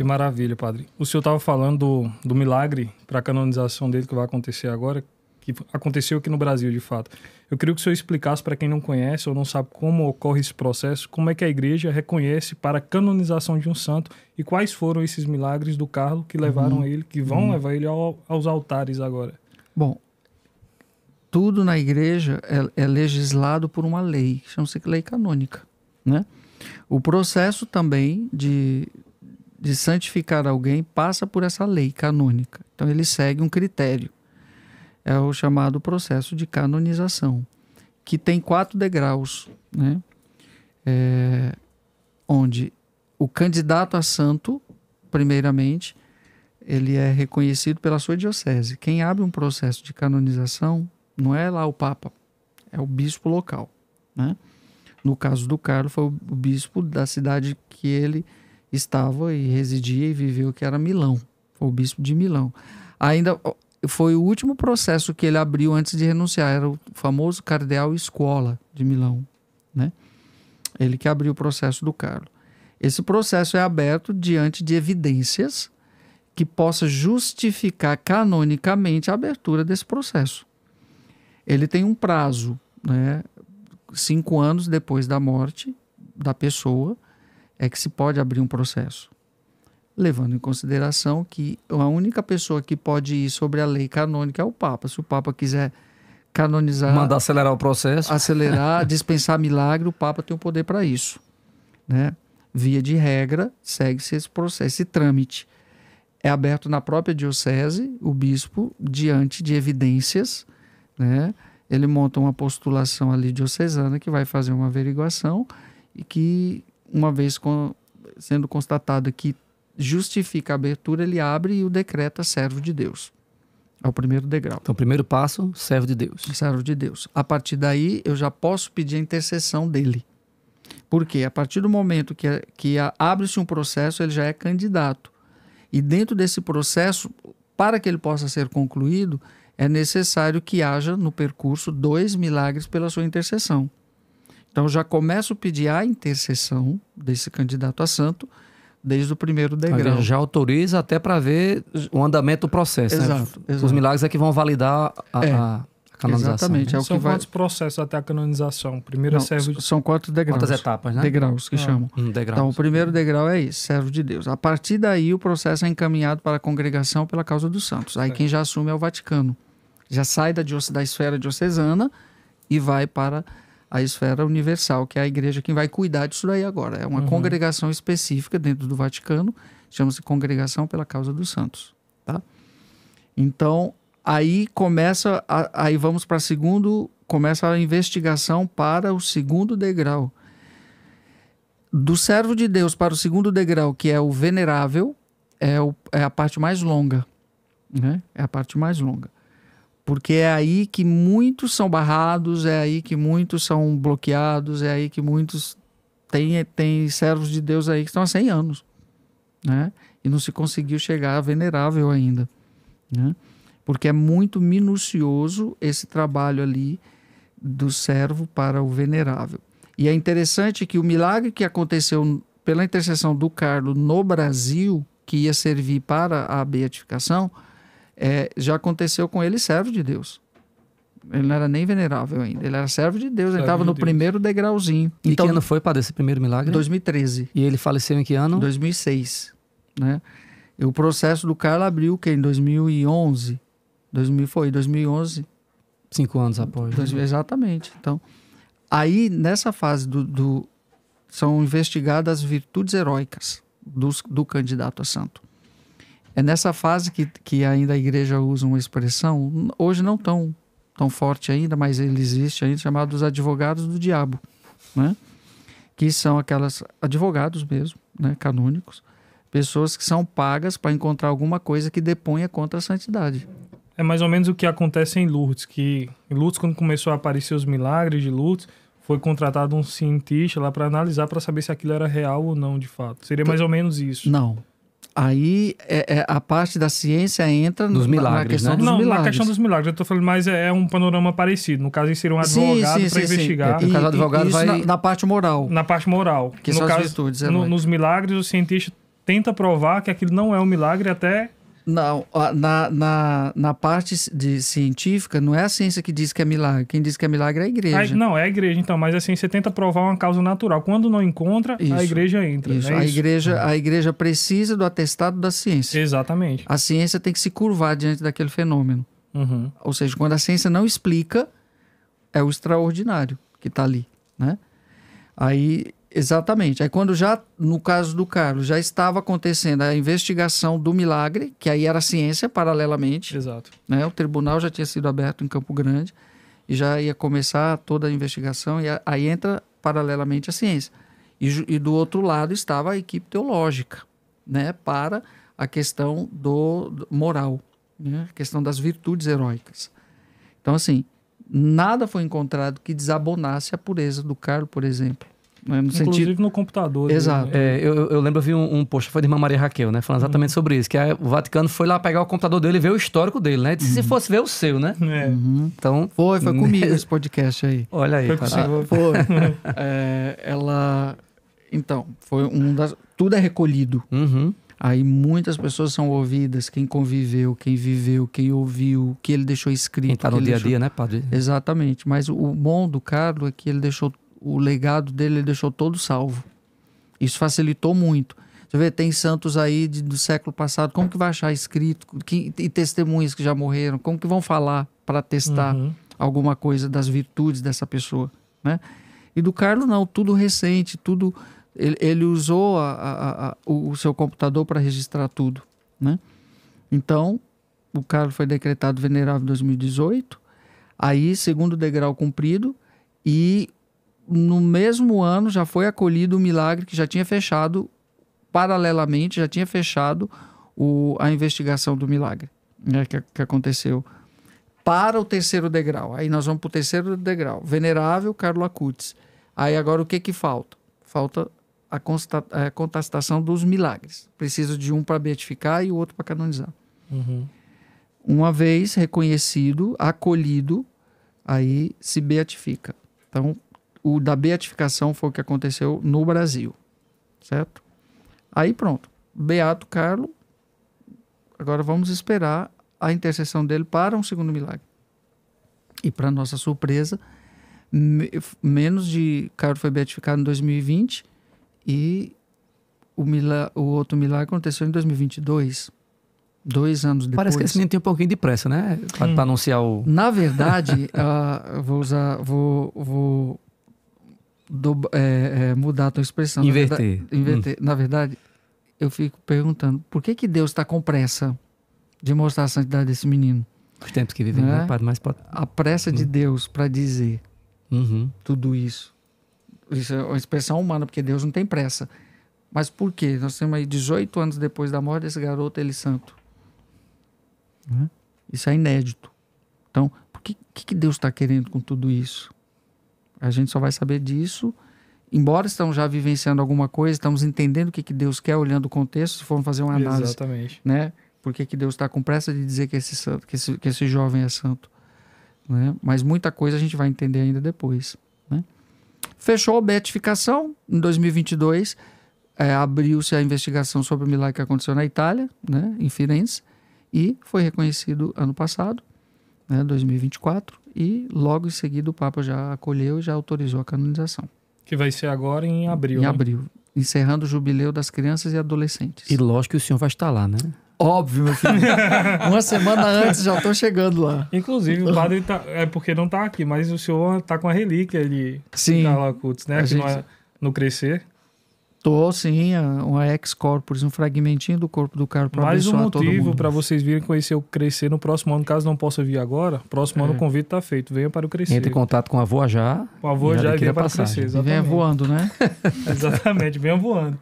Que maravilha, padre. O senhor estava falando do milagre para a canonização dele que vai acontecer agora, que aconteceu aqui no Brasil, de fato. Eu queria que o senhor explicasse para quem não conhece ou não sabe como ocorre esse processo, como é que a igreja reconhece para a canonização de um santo e quais foram esses milagres do Carlo que levaram ele, que vão levar ele aos altares agora. Bom, tudo na igreja é legislado por uma lei, chama-se lei canônica, né? O processo também de santificar alguém passa por essa lei canônica. Então ele segue um critério. É o chamado processo de canonização, que tem 4 degraus, né? Onde o candidato a santo, primeiramente, ele é reconhecido pela sua diocese. Quem abre um processo de canonização não é lá o Papa, é o bispo local, né? No caso do Carlo, foi o bispo da cidade que ele estava e residia e viveu, que era Milão. Foi o bispo de Milão. Ainda foi o último processo que ele abriu antes de renunciar, era o famoso Cardeal Scuola de Milão, né? Ele que abriu o processo do Carlo. Esse processo é aberto diante de evidências que possa justificar canonicamente a abertura desse processo. Ele tem um prazo, né? 5 anos depois da morte da pessoa é que se pode abrir um processo. Levando em consideração que a única pessoa que pode ir sobre a lei canônica é o Papa. Se o Papa quiser canonizar... Mandar acelerar o processo. Acelerar, dispensar milagre, o Papa tem o poder para isso, né? Via de regra, segue-se esse processo, esse trâmite. É aberto na própria diocese, o bispo, diante de evidências, né? Ele monta uma postulação ali diocesana que vai fazer uma averiguação e que, uma vez sendo constatado que justifica a abertura, ele abre e o decreta servo de Deus. É o primeiro degrau. Então, o primeiro passo, servo de Deus. Servo de Deus. A partir daí, eu já posso pedir a intercessão dele. Por quê? A partir do momento que abre-se um processo, ele já é candidato. E dentro desse processo, para que ele possa ser concluído, é necessário que haja no percurso 2 milagres pela sua intercessão. Então, já começo a pedir a intercessão desse candidato a santo desde o primeiro degrau. Já autoriza até para ver o andamento do processo. Exato, né? exato. Os milagres é que vão validar a canonização. Exatamente. Né? É São quantos processos até a canonização? Primeiro é servo de... São 4 degraus. Quantas etapas, né? Degraus que chamam. Degraus. Então, o primeiro degrau é esse, servo de Deus. A partir daí, o processo é encaminhado para a congregação pela causa dos santos. Aí quem já assume é o Vaticano. Já sai da esfera diocesana e vai para a esfera universal, que é a igreja que vai cuidar disso daí agora. É uma congregação específica dentro do Vaticano, chama-se Congregação pela Causa dos Santos. Tá? Então, aí aí vamos para começa a investigação para o segundo degrau. Do servo de Deus para o segundo degrau, que é o venerável, é a parte mais longa, né? É a parte mais longa. Porque é aí que muitos são barrados, é aí que muitos são bloqueados, é aí que muitos tem servos de Deus aí que estão há 100 anos, né? E não se conseguiu chegar a venerável ainda, né? Porque é muito minucioso esse trabalho ali do servo para o venerável. E é interessante que o milagre que aconteceu pela intercessão do Carlo no Brasil, que ia servir para a beatificação, já aconteceu com ele, servo de Deus. Ele não era nem venerável ainda, ele era servo de Deus, ele estava no primeiro degrauzinho. E então, que ano foi, padre, esse primeiro milagre? 2013. E ele faleceu em que ano? 2006. Né? E o processo do Carlo abriu em 2011. 2011. 5 anos após. Exatamente. Então, aí nessa fase são investigadas as virtudes heróicas do candidato a santo. É nessa fase que ainda a igreja usa uma expressão, hoje não tão forte ainda, mas ele existe ainda, chamado os advogados do diabo, né? Que são aquelas advogados mesmo, né? Canônicos, pessoas que são pagas para encontrar alguma coisa que deponha contra a santidade. É mais ou menos o que acontece em Lourdes, que em Lourdes, quando começou a aparecer os milagres de Lourdes, foi contratado um cientista lá para analisar, para saber se aquilo era real ou não, de fato. Seria mais ou menos isso. Não. Aí a parte da ciência entra nos milagres, na questão, né? dos milagres. Na questão dos milagres. Eu estou falando, mas é um panorama parecido. No caso, ele seria um advogado para investigar. Isso na parte moral. Na parte moral. Que são as virtudes. Nos milagres, o cientista tenta provar que aquilo não é um milagre até... Não, na parte científica, não é a ciência que diz que é milagre. Quem diz que é milagre é a igreja. Não, é a igreja, então. Mas assim, você tenta provar uma causa natural. Quando não encontra, Isso, a igreja entra. Isso. Né? A igreja precisa do atestado da ciência. Exatamente. A ciência tem que se curvar diante daquele fenômeno. Uhum. Ou seja, quando a ciência não explica, é o extraordinário que está ali, né? Aí, exatamente. Aí quando já, no caso do Carlos, já estava acontecendo a investigação do milagre, que aí era ciência paralelamente. Exato. Né? O tribunal já tinha sido aberto em Campo Grande e já ia começar toda a investigação e aí entra paralelamente a ciência. E do outro lado estava a equipe teológica, né? Para a questão do moral, né? A questão das virtudes heróicas. Então, assim, nada foi encontrado que desabonasse a pureza do Carlos, por exemplo. Né? Inclusive no computador. Exato. Eu lembro, eu vi um post, foi de irmã Maria Raquel, né? Falando exatamente sobre isso, que o Vaticano foi lá pegar o computador dele e ver o histórico dele, né? Se fosse ver o seu, né? É. Então, foi comigo esse podcast aí. Olha aí. Foi. Então, foi tudo é recolhido. Uhum. Aí muitas pessoas são ouvidas, quem conviveu, quem viveu, quem ouviu, que ele deixou escrito. Quem está no dia a dia, né, padre? Exatamente. Mas o bom do Carlos é que ele deixou o legado dele, ele deixou todo salvo. Isso facilitou muito. Você vê, tem santos aí do século passado, como que vai achar escrito? E testemunhas que já morreram, como que vão falar para testar alguma coisa das virtudes dessa pessoa, né? E do Carlos não, tudo recente, tudo... Ele usou o seu computador para registrar tudo, né? Então, o Carlos foi decretado venerável em 2018, aí segundo degrau cumprido, e no mesmo ano já foi acolhido o milagre que já tinha fechado, paralelamente, já tinha fechado a investigação do milagre, né, que aconteceu. Para o terceiro degrau, aí nós vamos para o terceiro degrau, venerável Carlos Acutis. Aí agora o que falta? Falta a contestação dos milagres. Preciso de um para beatificar e o outro para canonizar. Uhum. Uma vez reconhecido, acolhido, aí se beatifica. Então, o da beatificação foi o que aconteceu no Brasil, certo? Aí pronto, Beato Carlos, agora vamos esperar a intercessão dele para um segundo milagre. E para nossa surpresa, Carlos foi beatificado em 2020 e o outro milagre aconteceu em 2022, 2 anos depois. Parece que esse menino tem um pouquinho de pressa, né? Para anunciar o... Na verdade, vou mudar a tua expressão. Inverter. Na verdade, eu fico perguntando, por que Deus está com pressa de mostrar a santidade desse menino? Os tempos que vivem, né, padre? Mas pode... A pressa de Deus para dizer tudo isso. Isso é uma expressão humana, porque Deus não tem pressa. Mas por quê? Nós temos aí 18 anos depois da morte desse garoto, ele santo. Isso é inédito. Então, por que Deus está querendo com tudo isso? A gente só vai saber disso, embora estamos já vivenciando alguma coisa, estamos entendendo o que Deus quer, olhando o contexto, se formos fazer uma análise. Exatamente. Né? Por que Deus está com pressa de dizer que esse santo, que esse jovem é santo. Né? Mas muita coisa a gente vai entender ainda depois. Né? Fechou a beatificação em 2022, abriu-se a investigação sobre o milagre que aconteceu na Itália, né, em Firenze, e foi reconhecido ano passado, né, 2024, e logo em seguida o Papa já acolheu e já autorizou a canonização. Que vai ser agora em abril. Em abril, encerrando o jubileu das crianças e adolescentes. E lógico que o senhor vai estar lá, né? Óbvio, meu filho. Uma semana antes já estou chegando lá. Inclusive, o padre é porque não está aqui, mas o senhor está com a relíquia de Carlos Acutis, né? Que no Crescer. Tô, sim, uma ex-corporis, um fragmentinho do corpo do Carlos para mais um abençoar todo mundo. motivo para vocês virem conhecer o Crescer no próximo ano, caso não possa vir agora. Próximo ano o convite está feito, venha para o Crescer. Entre em contato com a Voa Já. Com a Voa Já e venha para o Crescer, exatamente. Venha voando, né? Exatamente, venha voando.